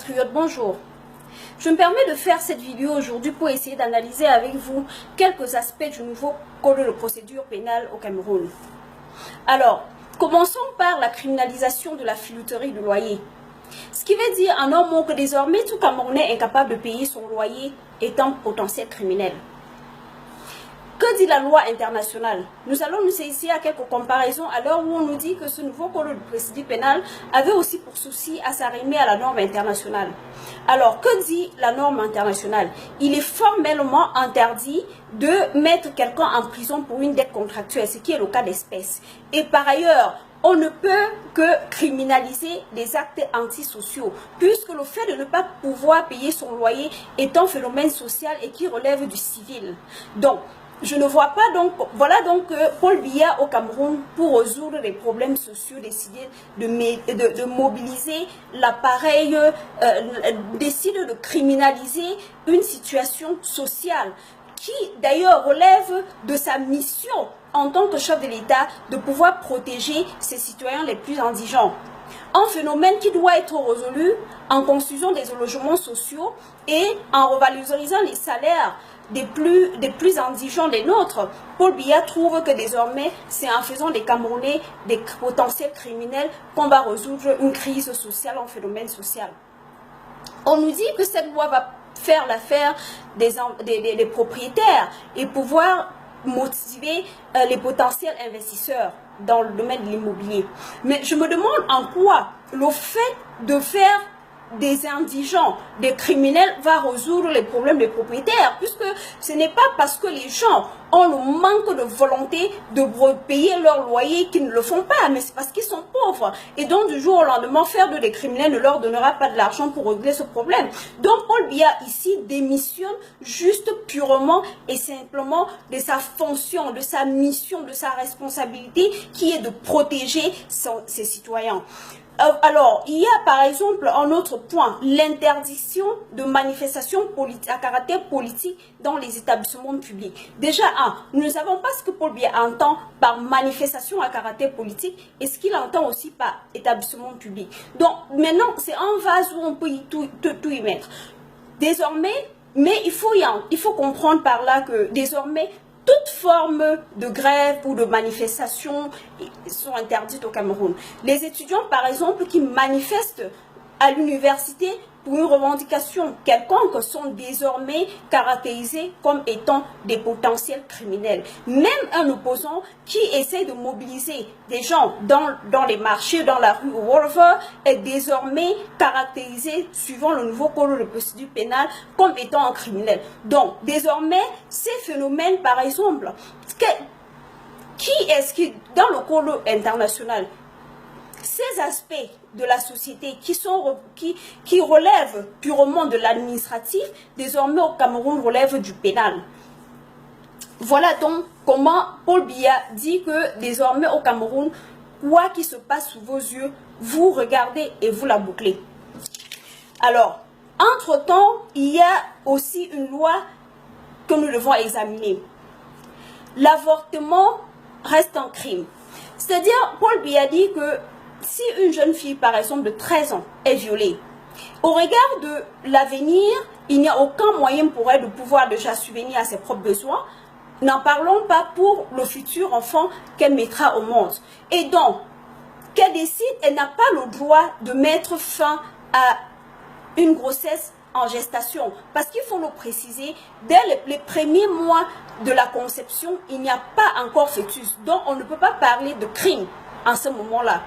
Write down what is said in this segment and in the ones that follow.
compatriotes, bonjour. Je me permets de faire cette vidéo aujourd'hui pour essayer d'analyser avec vous quelques aspects du nouveau code de procédure pénale au Cameroun. Alors, commençons par la criminalisation de la filouterie de loyer. Ce qui veut dire en un mot que désormais tout Camerounais incapable de payer son loyer est un potentiel criminel. Que dit la loi internationale? Nous allons nous saisir à quelques comparaisons à l'heure où on nous dit que ce nouveau code de procédure pénale avait aussi pour souci à s'arrimer à la norme internationale. Alors, que dit la norme internationale? Il est formellement interdit de mettre quelqu'un en prison pour une dette contractuelle, ce qui est le cas d'espèce. Et par ailleurs, on ne peut que criminaliser les actes antisociaux, puisque le fait de ne pas pouvoir payer son loyer est un phénomène social et qui relève du civil. Donc, je ne vois pas donc, voilà donc Paul Biya au Cameroun, pour résoudre les problèmes sociaux, décider de mobiliser l'appareil, décide de criminaliser une situation sociale qui d'ailleurs relève de sa mission en tant que chef de l'État de pouvoir protéger ses citoyens les plus indigents. Un phénomène qui doit être résolu en construisant des logements sociaux et en revalorisant les salaires des plus indigents des nôtres. Paul Biya trouve que désormais, c'est en faisant des Camerounais des potentiels criminels qu'on va résoudre une crise sociale, un phénomène social. On nous dit que cette loi va faire l'affaire des propriétaires et pouvoir motiver les potentiels investisseurs dans le domaine de l'immobilier. Mais je me demande en quoi le fait de faire des indigents, des criminels, va résoudre les problèmes des propriétaires, puisque ce n'est pas parce que les gens ont le manque de volonté de payer leur loyer qu'ils ne le font pas, mais c'est parce qu'ils sont pauvres. Et donc du jour au lendemain, faire de des criminels ne leur donnera pas de l'argent pour régler ce problème. Donc Paul Biya ici démissionne juste purement et simplement de sa fonction, de sa mission, de sa responsabilité qui est de protéger ses citoyens. Alors, il y a par exemple un autre point, l'interdiction de manifestations à caractère politique dans les établissements publics. Déjà, nous ne savons pas ce que Paul Biya entend par manifestation à caractère politique et ce qu'il entend aussi par établissement public. Donc, maintenant, c'est un vase où on peut tout y mettre. Désormais, mais il faut comprendre par là que désormais, toute forme de grève ou de manifestation sont interdites au Cameroun. Les étudiants, par exemple, qui manifestent à l'université pour une revendication quelconque sont désormais caractérisés comme étant des potentiels criminels. Même un opposant qui essaie de mobiliser des gens dans les marchés, dans la rue ou whatever, est désormais caractérisé, suivant le nouveau code de procédure pénale, comme étant un criminel. Donc, désormais, ces phénomènes, par exemple, qui est-ce qui, dans le code international, ces aspects de la société qui relèvent purement de l'administratif, désormais au Cameroun relèvent du pénal. Voilà donc comment Paul Biya dit que désormais au Cameroun, quoi qu'il se passe sous vos yeux, vous regardez et vous la bouclez. Alors, entre-temps, il y a aussi une loi que nous devons examiner. L'avortement reste un crime. C'est-à-dire, Paul Biya dit que si une jeune fille, par exemple, de 13 ans est violée, au regard de l'avenir, il n'y a aucun moyen pour elle de pouvoir déjà subvenir à ses propres besoins. N'en parlons pas pour le futur enfant qu'elle mettra au monde. Et donc, qu'elle décide, elle n'a pas le droit de mettre fin à une grossesse en gestation. Parce qu'il faut le préciser, dès les premiers mois de la conception, il n'y a pas encore fœtus. Donc, on ne peut pas parler de crime en ce moment-là.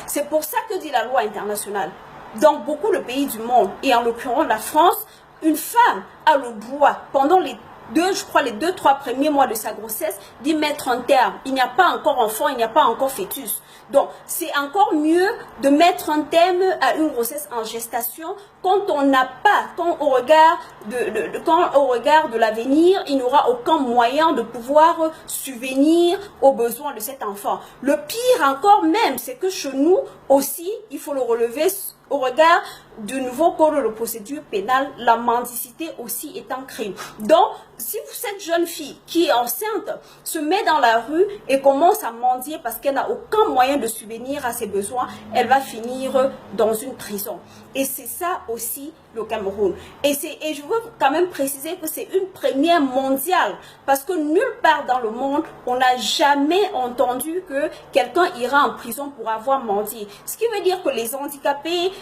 C'est pour ça que dit la loi internationale. Dans beaucoup de pays du monde, et en l'occurrence la France, une femme a le droit, pendant les 2-3 premiers mois de sa grossesse, d'y mettre un terme. Il n'y a pas encore enfant, il n'y a pas encore fœtus. Donc, c'est encore mieux de mettre un terme à une grossesse en gestation quand on n'a pas, quand au regard de l'avenir, il n'y aura aucun moyen de pouvoir subvenir aux besoins de cet enfant. Le pire encore même, c'est que chez nous aussi, il faut le relever au regard du nouveau code de procédure pénale, la mendicité aussi est un crime. Donc, si cette jeune fille qui est enceinte se met dans la rue et commence à mendier parce qu'elle n'a aucun moyen de subvenir à ses besoins, elle va finir dans une prison. Et c'est ça aussi le Cameroun. Et je veux quand même préciser que c'est une première mondiale parce que nulle part dans le monde, on n'a jamais entendu que quelqu'un ira en prison pour avoir mendié. Ce qui veut dire que les handicapés,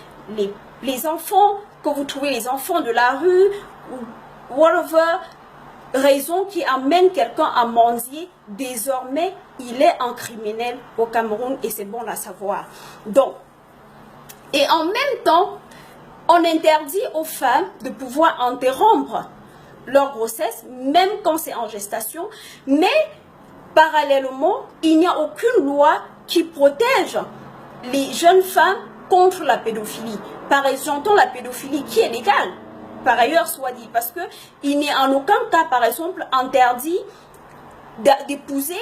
les enfants, que vous trouvez les enfants de la rue, ou whatever raison qui amène quelqu'un à mendier, désormais, il est un criminel au Cameroun et c'est bon à savoir. Donc, et en même temps, on interdit aux femmes de pouvoir interrompre leur grossesse, même quand c'est en gestation, mais parallèlement, il n'y a aucune loi qui protège les jeunes femmes contre la pédophilie. Par exemple, la pédophilie qui est légale, par ailleurs soit dit, parce qu'il n'est en aucun cas, par exemple, interdit d'épouser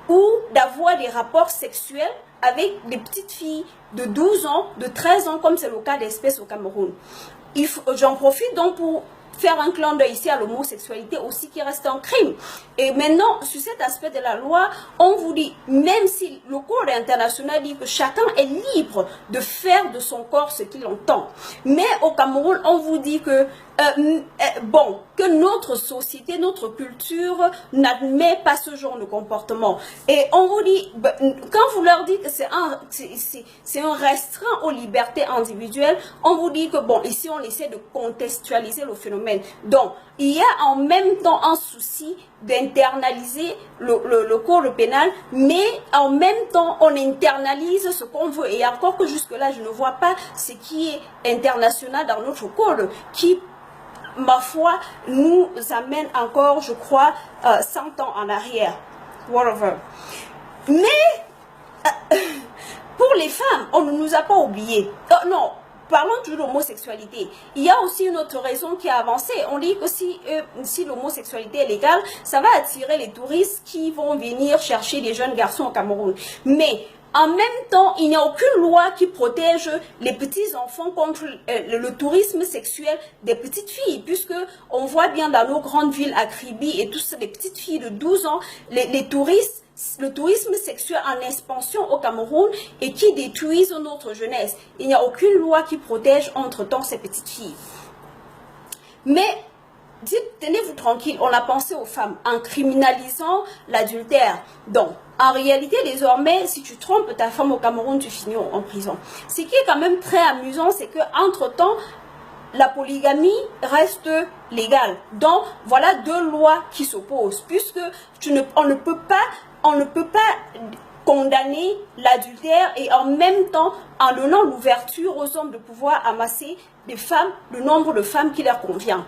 ou d'avoir des rapports sexuels avec des petites filles de 12 ans, de 13 ans, comme c'est le cas d'espèce au Cameroun. J'en profite donc pour faire un clin d'œil ici à l'homosexualité aussi qui reste un crime. Et maintenant, sur cet aspect de la loi, on vous dit, même si le code international dit que chacun est libre de faire de son corps ce qu'il entend, mais au Cameroun, on vous dit que que notre société, notre culture n'admet pas ce genre de comportement. Et on vous dit, quand vous leur dites que c'est un restreint aux libertés individuelles, on vous dit que bon, ici on essaie de contextualiser le phénomène. Donc, il y a en même temps un souci d'internaliser le code pénal, mais en même temps, on internalise ce qu'on veut. Et encore que jusque-là, je ne vois pas ce qui est international dans notre code, qui ma foi, nous amène encore, je crois, 100 ans en arrière. Whatever. Mais, pour les femmes, on ne nous a pas oubliés. Non, parlons toujours de l'homosexualité. Il y a aussi une autre raison qui a avancé. On dit que si l'homosexualité est légale, ça va attirer les touristes qui vont venir chercher les jeunes garçons au Cameroun. Mais, en même temps, il n'y a aucune loi qui protège les petits-enfants contre le tourisme sexuel des petites filles, puisque on voit bien dans nos grandes villes à Kribi et toutes les petites filles de 12 ans, le tourisme sexuel en expansion au Cameroun et qui détruisent notre jeunesse. Il n'y a aucune loi qui protège entre-temps ces petites filles. Mais, tenez-vous tranquille, on a pensé aux femmes en criminalisant l'adultère. Donc, en réalité, désormais, si tu trompes ta femme au Cameroun, tu finis en prison. Ce qui est quand même très amusant, c'est qu'entre-temps, la polygamie reste légale. Donc, voilà deux lois qui s'opposent, puisque on ne peut pas condamner l'adultère et en même temps, en donnant l'ouverture aux hommes de pouvoir amasser des femmes, le nombre de femmes qui leur convient.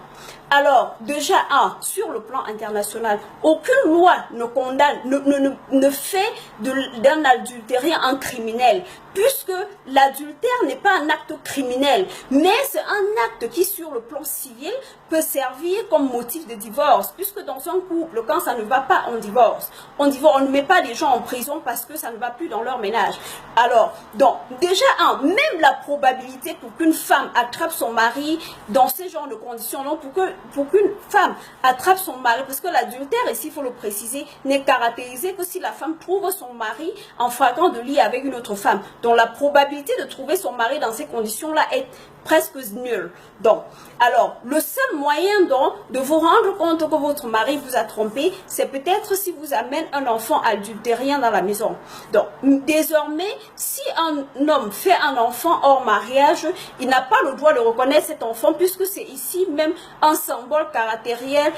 Alors, déjà, sur le plan international, aucune loi ne condamne, ne fait d'un adultérien un criminel, puisque l'adultère n'est pas un acte criminel, mais c'est un acte qui, sur le plan civil, peut servir comme motif de divorce, puisque dans un couple, quand ça ne va pas, on divorce. On ne met pas les gens en prison parce que ça ne va plus dans leur ménage. Alors, donc, déjà, même la probabilité pour qu'une femme attrape son mari dans ce genre de conditions, non, pour qu'une femme attrape son mari, parce que l'adultère, ici, il faut le préciser, n'est caractérisé que si la femme trouve son mari en flagrant de lit avec une autre femme. Donc, la probabilité de trouver son mari dans ces conditions-là est presque nulle. Donc, alors, le seul moyen donc de vous rendre compte que votre mari vous a trompé, c'est peut-être si vous amène un enfant adultérien dans la maison. Donc, désormais, si un homme fait un enfant hors mariage, il n'a pas le droit de reconnaître cet enfant puisque c'est ici même un symbole caractériel,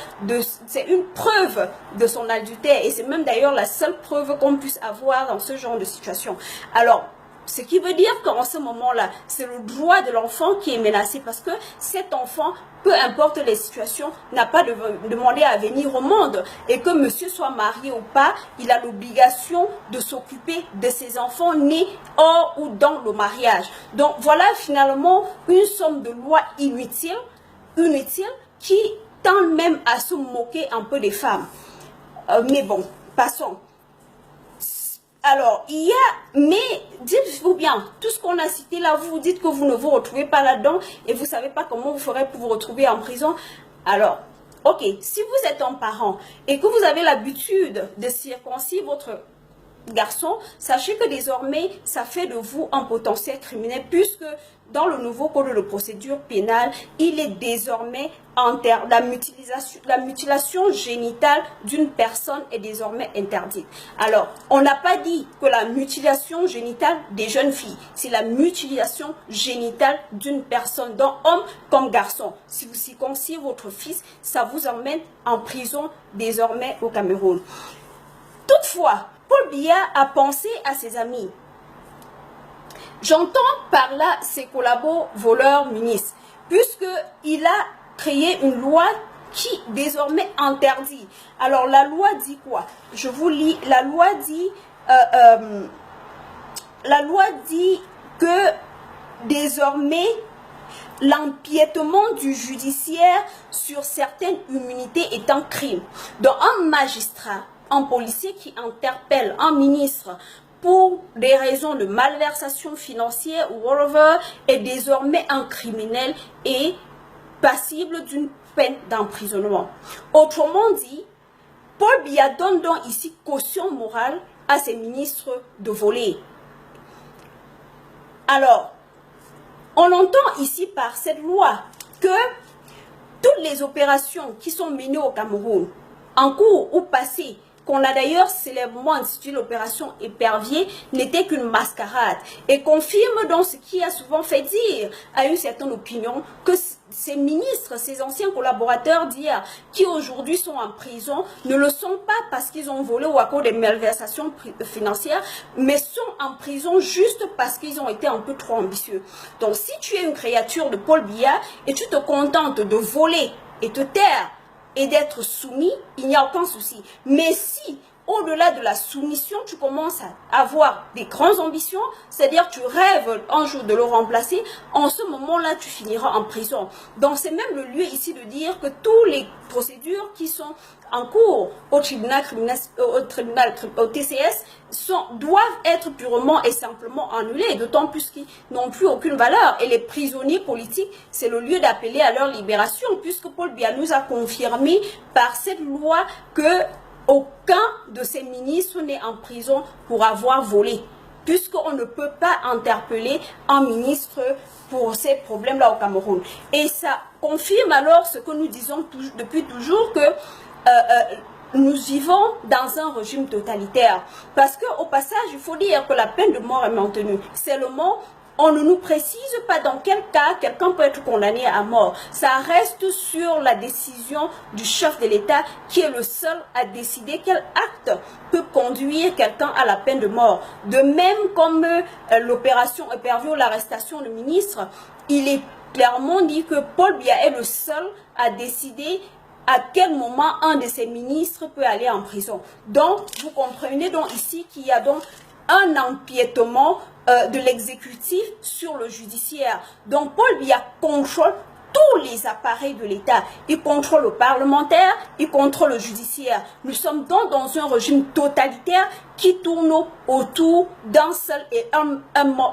c'est une preuve de son adultère et c'est même d'ailleurs la seule preuve qu'on puisse avoir dans ce genre de situation. Alors, ce qui veut dire qu'en ce moment-là, c'est le droit de l'enfant qui est menacé parce que cet enfant, peu importe les situations, n'a pas demandé à venir au monde. Et que monsieur soit marié ou pas, il a l'obligation de s'occuper de ses enfants nés hors ou dans le mariage. Donc voilà finalement une somme de lois inutiles qui tend même à se moquer un peu des femmes. Mais bon, passons. Alors, il y a, mais dites-vous bien, tout ce qu'on a cité là, vous dites que vous ne vous retrouvez pas là-dedans et vous ne savez pas comment vous ferez pour vous retrouver en prison. Alors, ok, si vous êtes un parent et que vous avez l'habitude de circoncire votre garçon, sachez que désormais, ça fait de vous un potentiel criminel puisque dans le nouveau code de procédure pénale, il est désormais la mutilation génitale d'une personne est désormais interdite. Alors, on n'a pas dit que la mutilation génitale des jeunes filles, c'est la mutilation génitale d'une personne, d'un homme comme garçon. Si vous circoncirez votre fils, ça vous emmène en prison désormais au Cameroun. Toutefois, Paul Biya a pensé à ses amis. J'entends par là ses collabos voleurs ministres, puisqu'il a créé une loi qui désormais interdit. Alors la loi dit quoi? Je vous lis, la loi dit que désormais l'empiétement du judiciaire sur certaines immunités est un crime. Donc un magistrat, un policier qui interpelle un ministre pour des raisons de malversation financière ou whatever est désormais un criminel et passible d'une peine d'emprisonnement. Autrement dit, Paul Biya donne donc ici caution morale à ses ministres de voler. Alors, on entend ici par cette loi que toutes les opérations qui sont menées au Cameroun, en cours ou passées, qu'on a d'ailleurs célèbrement intitulé l'opération Épervier, n'était qu'une mascarade et confirme donc ce qui a souvent fait dire à une certaine opinion que ces ministres, ces anciens collaborateurs d'hier qui aujourd'hui sont en prison ne le sont pas parce qu'ils ont volé ou à cause des malversations financières, mais sont en prison juste parce qu'ils ont été un peu trop ambitieux. Donc si tu es une créature de Paul Biya et tu te contentes de voler et te taire et d'être soumis, il n'y a aucun souci. Mais si, au-delà de la soumission, tu commences à avoir des grandes ambitions, c'est-à-dire tu rêves un jour de le remplacer, en ce moment-là, tu finiras en prison. Donc, c'est même le lieu ici de dire que toutes les procédures qui sont en cours au tribunal au TCS, doivent être purement et simplement annulées, d'autant plus qu'ils n'ont plus aucune valeur. Et les prisonniers politiques, c'est le lieu d'appeler à leur libération, puisque Paul Biya nous a confirmé par cette loi que aucun de ces ministres n'est en prison pour avoir volé, puisqu'on ne peut pas interpeller un ministre pour ces problèmes-là au Cameroun. Et ça confirme alors ce que nous disons depuis toujours, que nous vivons dans un régime totalitaire. Parce qu'au passage, il faut dire que la peine de mort est maintenue. Seulement, on ne nous précise pas dans quel cas quelqu'un peut être condamné à mort. Ça reste sur la décision du chef de l'État qui est le seul à décider quel acte peut conduire quelqu'un à la peine de mort. De même comme l'opération Épervier ou l'arrestation de ministre, il est clairement dit que Paul Biya est le seul à décider à quel moment un de ses ministres peut aller en prison. Donc, vous comprenez donc ici qu'il y a donc un empiétement de l'exécutif sur le judiciaire. Donc, Paul Biya contrôle tous les appareils de l'État. Il contrôle le parlementaire, il contrôle le judiciaire. Nous sommes donc dans un régime totalitaire qui tourne autour d'un seul et un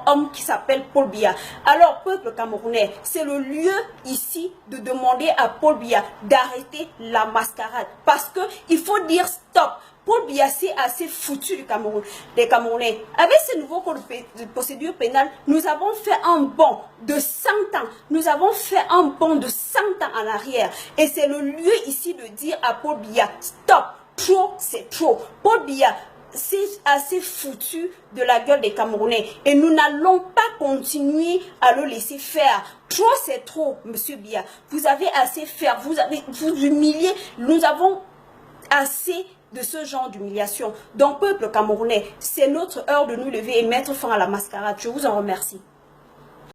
homme qui s'appelle Paul Biya. Alors, peuple camerounais, c'est le lieu ici de demander à Paul Biya d'arrêter la mascarade. Parce qu'il faut dire stop. Paul Biya, c'est assez foutu du Cameroun, des Camerounais. Avec ce nouveau code de procédure pénale, nous avons fait un bond de 100 ans. Nous avons fait un bond de 100 ans en arrière. Et c'est le lieu ici de dire à Paul Biya, stop, trop, c'est trop. Paul Biya, c'est assez foutu de la gueule des Camerounais. Et nous n'allons pas continuer à le laisser faire. Trop, c'est trop, monsieur Biya. Vous avez assez fait, vous humiliez. Nous avons assez de ce genre d'humiliation. Donc, peuple camerounais, c'est notre heure de nous lever et mettre fin à la mascarade. Je vous en remercie.